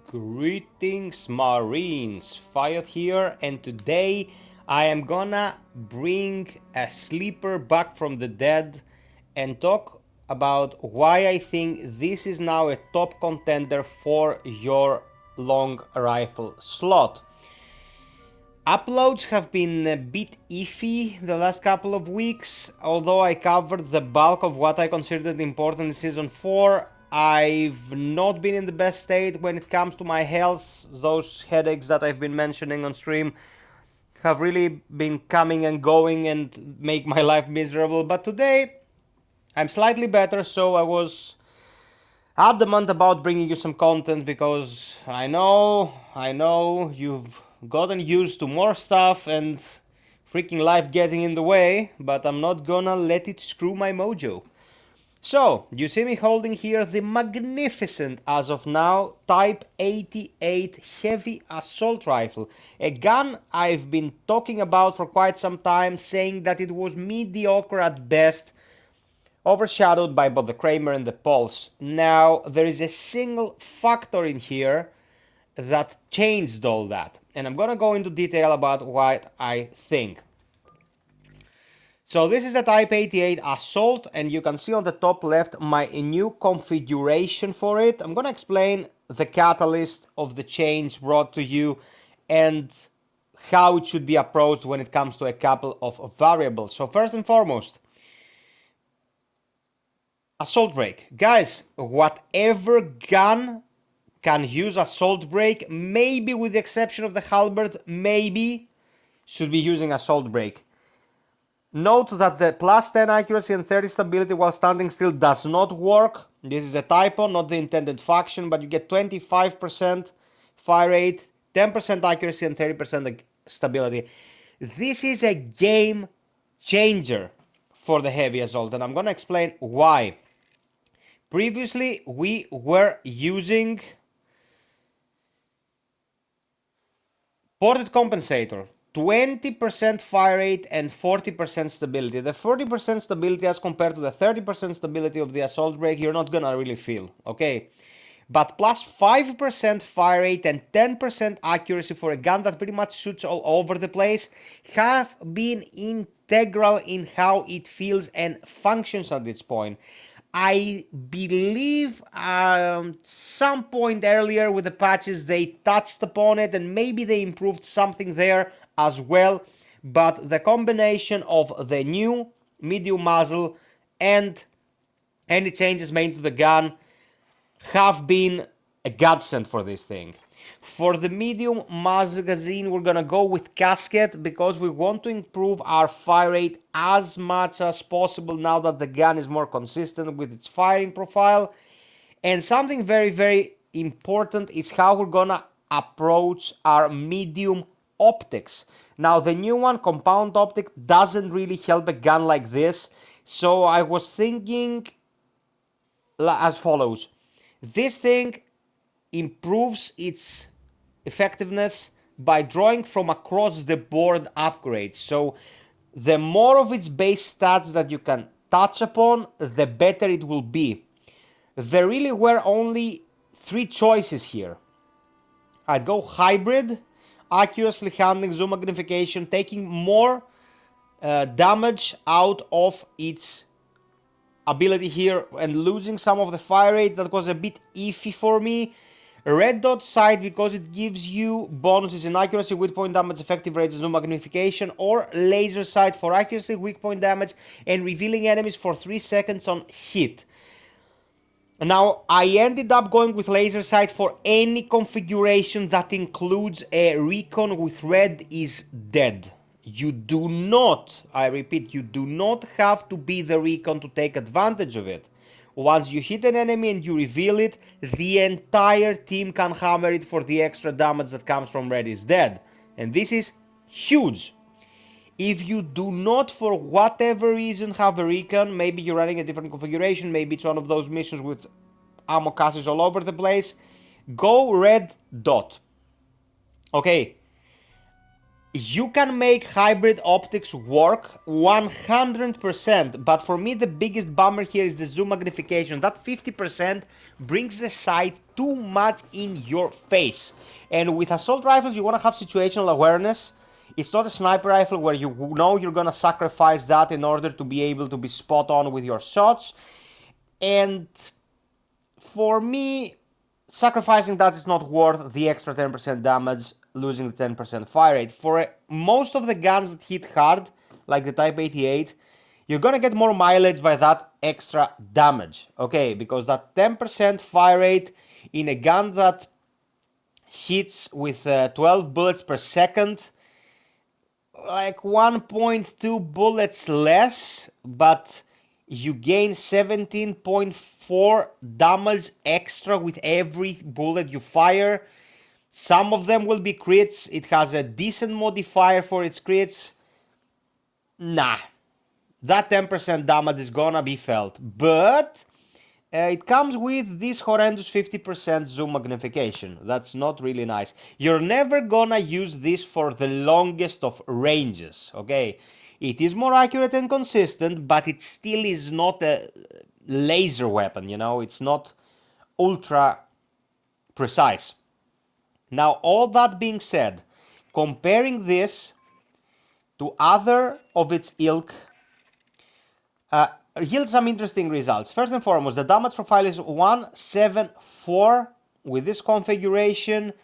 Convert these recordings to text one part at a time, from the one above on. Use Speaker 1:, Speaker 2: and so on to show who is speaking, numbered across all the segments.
Speaker 1: Greetings Marines, FiOth here, and today I am gonna bring a sleeper back from the dead and talk about why I think this is now a top contender for your long rifle slot. Uploads have been a bit iffy the last couple of weeks, although I covered the bulk of what I considered important in Season 4. I've not been in the best state when it comes to my health. Those headaches that I've been mentioning on stream have really been coming and going and make my life miserable. But today I'm slightly better, so I was adamant about bringing you some content because I know you've gotten used to more stuff and freaking life getting in the way, but I'm not gonna let it screw my mojo. So, you see me holding here the magnificent, as of now, Type 88 Heavy Assault Rifle. A gun I've been talking about for quite some time, saying that it was mediocre at best, overshadowed by both the Kramer and the Pulse. Now, there is a single factor in here that changed all that, and I'm gonna go into detail about what I think. So this is the Type 88 Assault, and you can see on the top left my new configuration for it. I'm gonna explain the catalyst of the change brought to you and how it should be approached when it comes to a couple of variables. So first and foremost, assault brake. Guys, whatever gun can use assault brake, maybe with the exception of the halberd, maybe should be using assault brake. Note that the plus 10 accuracy and 30 stability while standing still does not work. This is a typo, not the intended function, but you get 25% fire rate, 10% accuracy, and 30% stability. This is a game changer for the heavy assault, and I'm going to explain why. Previously, we were using ported compensator, 20% fire rate and 40% stability. The 40% stability as compared to the 30% stability of the assault brake, you're not gonna really feel, okay? But plus 5% fire rate and 10% accuracy for a gun that pretty much shoots all over the place have been integral in how it feels and functions at this point. I believe some point earlier with the patches they touched upon it and maybe they improved something there as well, but the combination of the new medium muzzle and any changes made to the gun have been a godsend for this thing. For the medium magazine, we're gonna go with casket because we want to improve our fire rate as much as possible now that the gun is more consistent with its firing profile. And something very, very important is how we're gonna approach our medium optics. Now, the new one, compound optic, doesn't really help a gun like this. So I was thinking as follows. This thing improves its effectiveness by drawing from across the board upgrades. So the more of its base stats that you can touch upon, the better it will be. There really were only three choices here. I'd go hybrid, accuracy handling, zoom magnification, taking more damage out of its ability here and losing some of the fire rate that was a bit iffy for me. Red dot sight because it gives you bonuses in accuracy, weak point damage, effective range, zoom magnification, or laser sight for accuracy, weak point damage, and revealing enemies for 3 seconds on hit. Now, I ended up going with laser sight for any configuration that includes a recon with red is dead. You do not, I repeat, you do not have to be the recon to take advantage of it. Once you hit an enemy and you reveal it, the entire team can hammer it for the extra damage that comes from red is dead. And this is huge. If you do not, for whatever reason, have a recon, maybe you're running a different configuration, maybe it's one of those missions with ammo caches all over the place, go red dot. Okay. You can make hybrid optics work 100%, but for me the biggest bummer here is the zoom magnification. That 50% brings the sight too much in your face. And with assault rifles, you want to have situational awareness. It's not a sniper rifle where you know you're going to sacrifice that in order to be able to be spot on with your shots. And for me, sacrificing that is not worth the extra 10% damage, losing the 10% fire rate. For most of the guns that hit hard, like the Type 88, you're gonna get more mileage by that extra damage, okay? Because that 10% fire rate in a gun that hits with 12 bullets per second, like 1.2 bullets less, but you gain 17.4 damage extra with every bullet you fire. Some of them will be crits. It has a decent modifier for its crits. Nah, that 10% damage is gonna be felt, but it comes with this horrendous 50% zoom magnification. That's not really nice. You're never gonna use this for the longest of ranges, okay? It is more accurate and consistent, but it still is not a laser weapon, you know? It's not ultra precise. Now, all that being said, comparing this to other of its ilk, yields some interesting results. First and foremost, the damage profile is 174 with this configuration,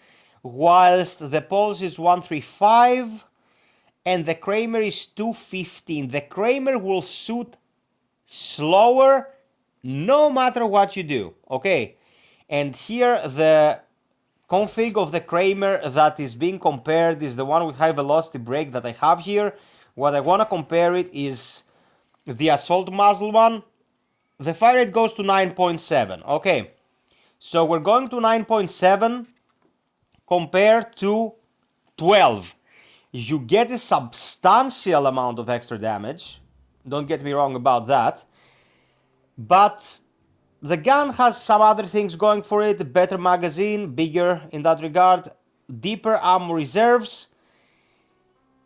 Speaker 1: whilst the pulse is 135 and the Kramer is 215. The Kramer will shoot slower no matter what you do, okay? And here the config of the Kramer that is being compared is the one with high velocity brake that I have here. What I want to compare it is the assault muzzle one. The fire rate goes to 9.7. Okay, so we're going to 9.7 compared to 12. You get a substantial amount of extra damage. Don't get me wrong about that. But the gun has some other things going for it. Better magazine, bigger in that regard, deeper ammo reserves.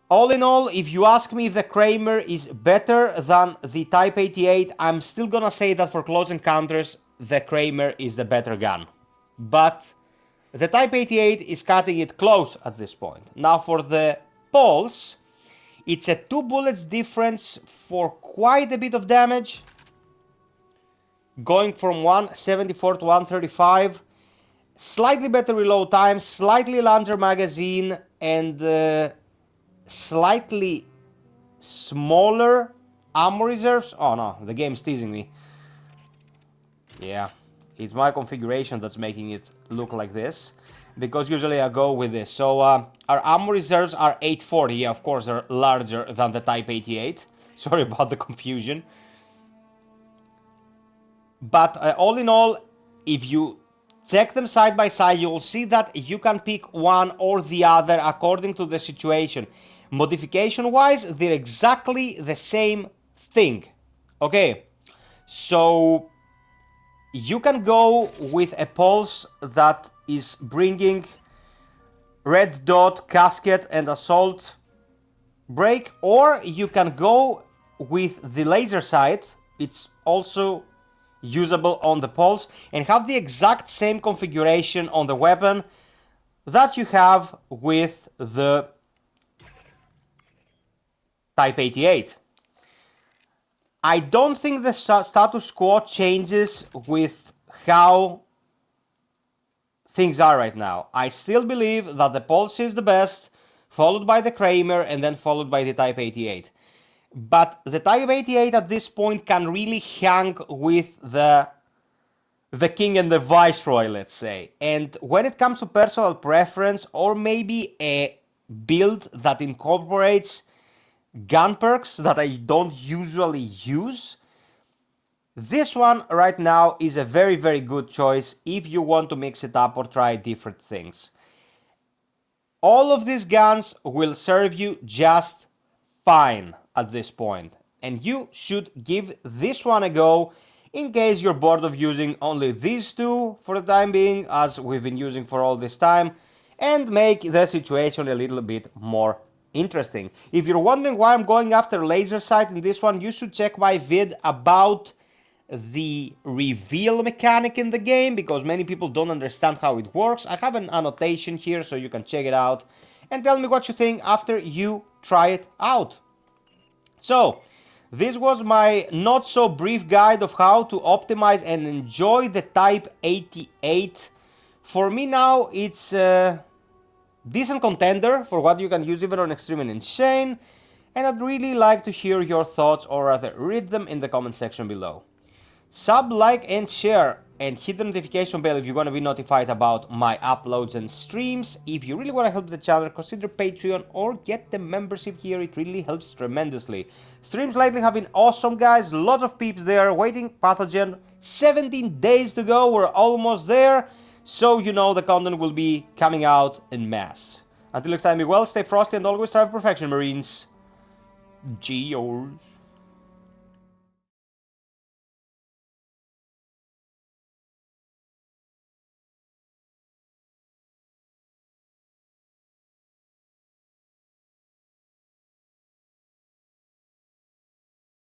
Speaker 1: All in all, if you ask me if the Kramer is better than the Type 88, I'm still gonna say that for close encounters, the Kramer is the better gun. But the Type 88 is cutting it close at this point. Now for the Pulse, it's a 2 bullets difference for quite a bit of damage. Going from 174 to 135. Slightly better reload time, slightly larger magazine, and slightly smaller ammo reserves. Oh no, the game's teasing me. Yeah, it's my configuration that's making it look like this, because usually I go with this. So our ammo reserves are 840. Yeah, of course they're larger than the Type 88. Sorry about the confusion. But all in all, if you check them side by side, you'll see that you can pick one or the other according to the situation. Modification-wise, they're exactly the same thing. Okay, so you can go with a pulse that is bringing red dot, casket, and assault brake, or you can go with the laser sight. It's also usable on the pulse, and have the exact same configuration on the weapon that you have with the Type 88. I don't think the status quo changes with how things are right now. I still believe that the Pulse is the best, followed by the Kramer, and then followed by the Type 88. But the Type 88 at this point can really hang with the king and the viceroy, let's say. And when it comes to personal preference, or maybe a build that incorporates gun perks that I don't usually use, this one right now is a very, very good choice if you want to mix it up or try different things. All of these guns will serve you just fine at this point, and you should give this one a go in case you're bored of using only these two for the time being, as we've been using for all this time, and make the situation a little bit more Interesting. If you're wondering why I'm going after laser sight in this one, you should check my vid about the reveal mechanic in the game, because many people don't understand how it works. I have an annotation here so you can check it out and tell me what you think after you try it out. So, this was my not so brief guide of how to optimize and enjoy the Type 88. For me now, it's a decent contender for what you can use even on Extreme and Insane, and I'd really like to hear your thoughts, or rather read them in the comment section below. Sub, like, and share, and hit the notification bell if you want to be notified about my uploads and streams. If you really want to help the channel, consider Patreon or get the membership here. It really helps tremendously. Streams lately have been awesome, guys. Lots of peeps there waiting. Pathogen, 17 days to go. We're almost there. So you know the content will be coming out en masse. Until next time, be well, stay frosty, and always strive for perfection, Marines. Cheers.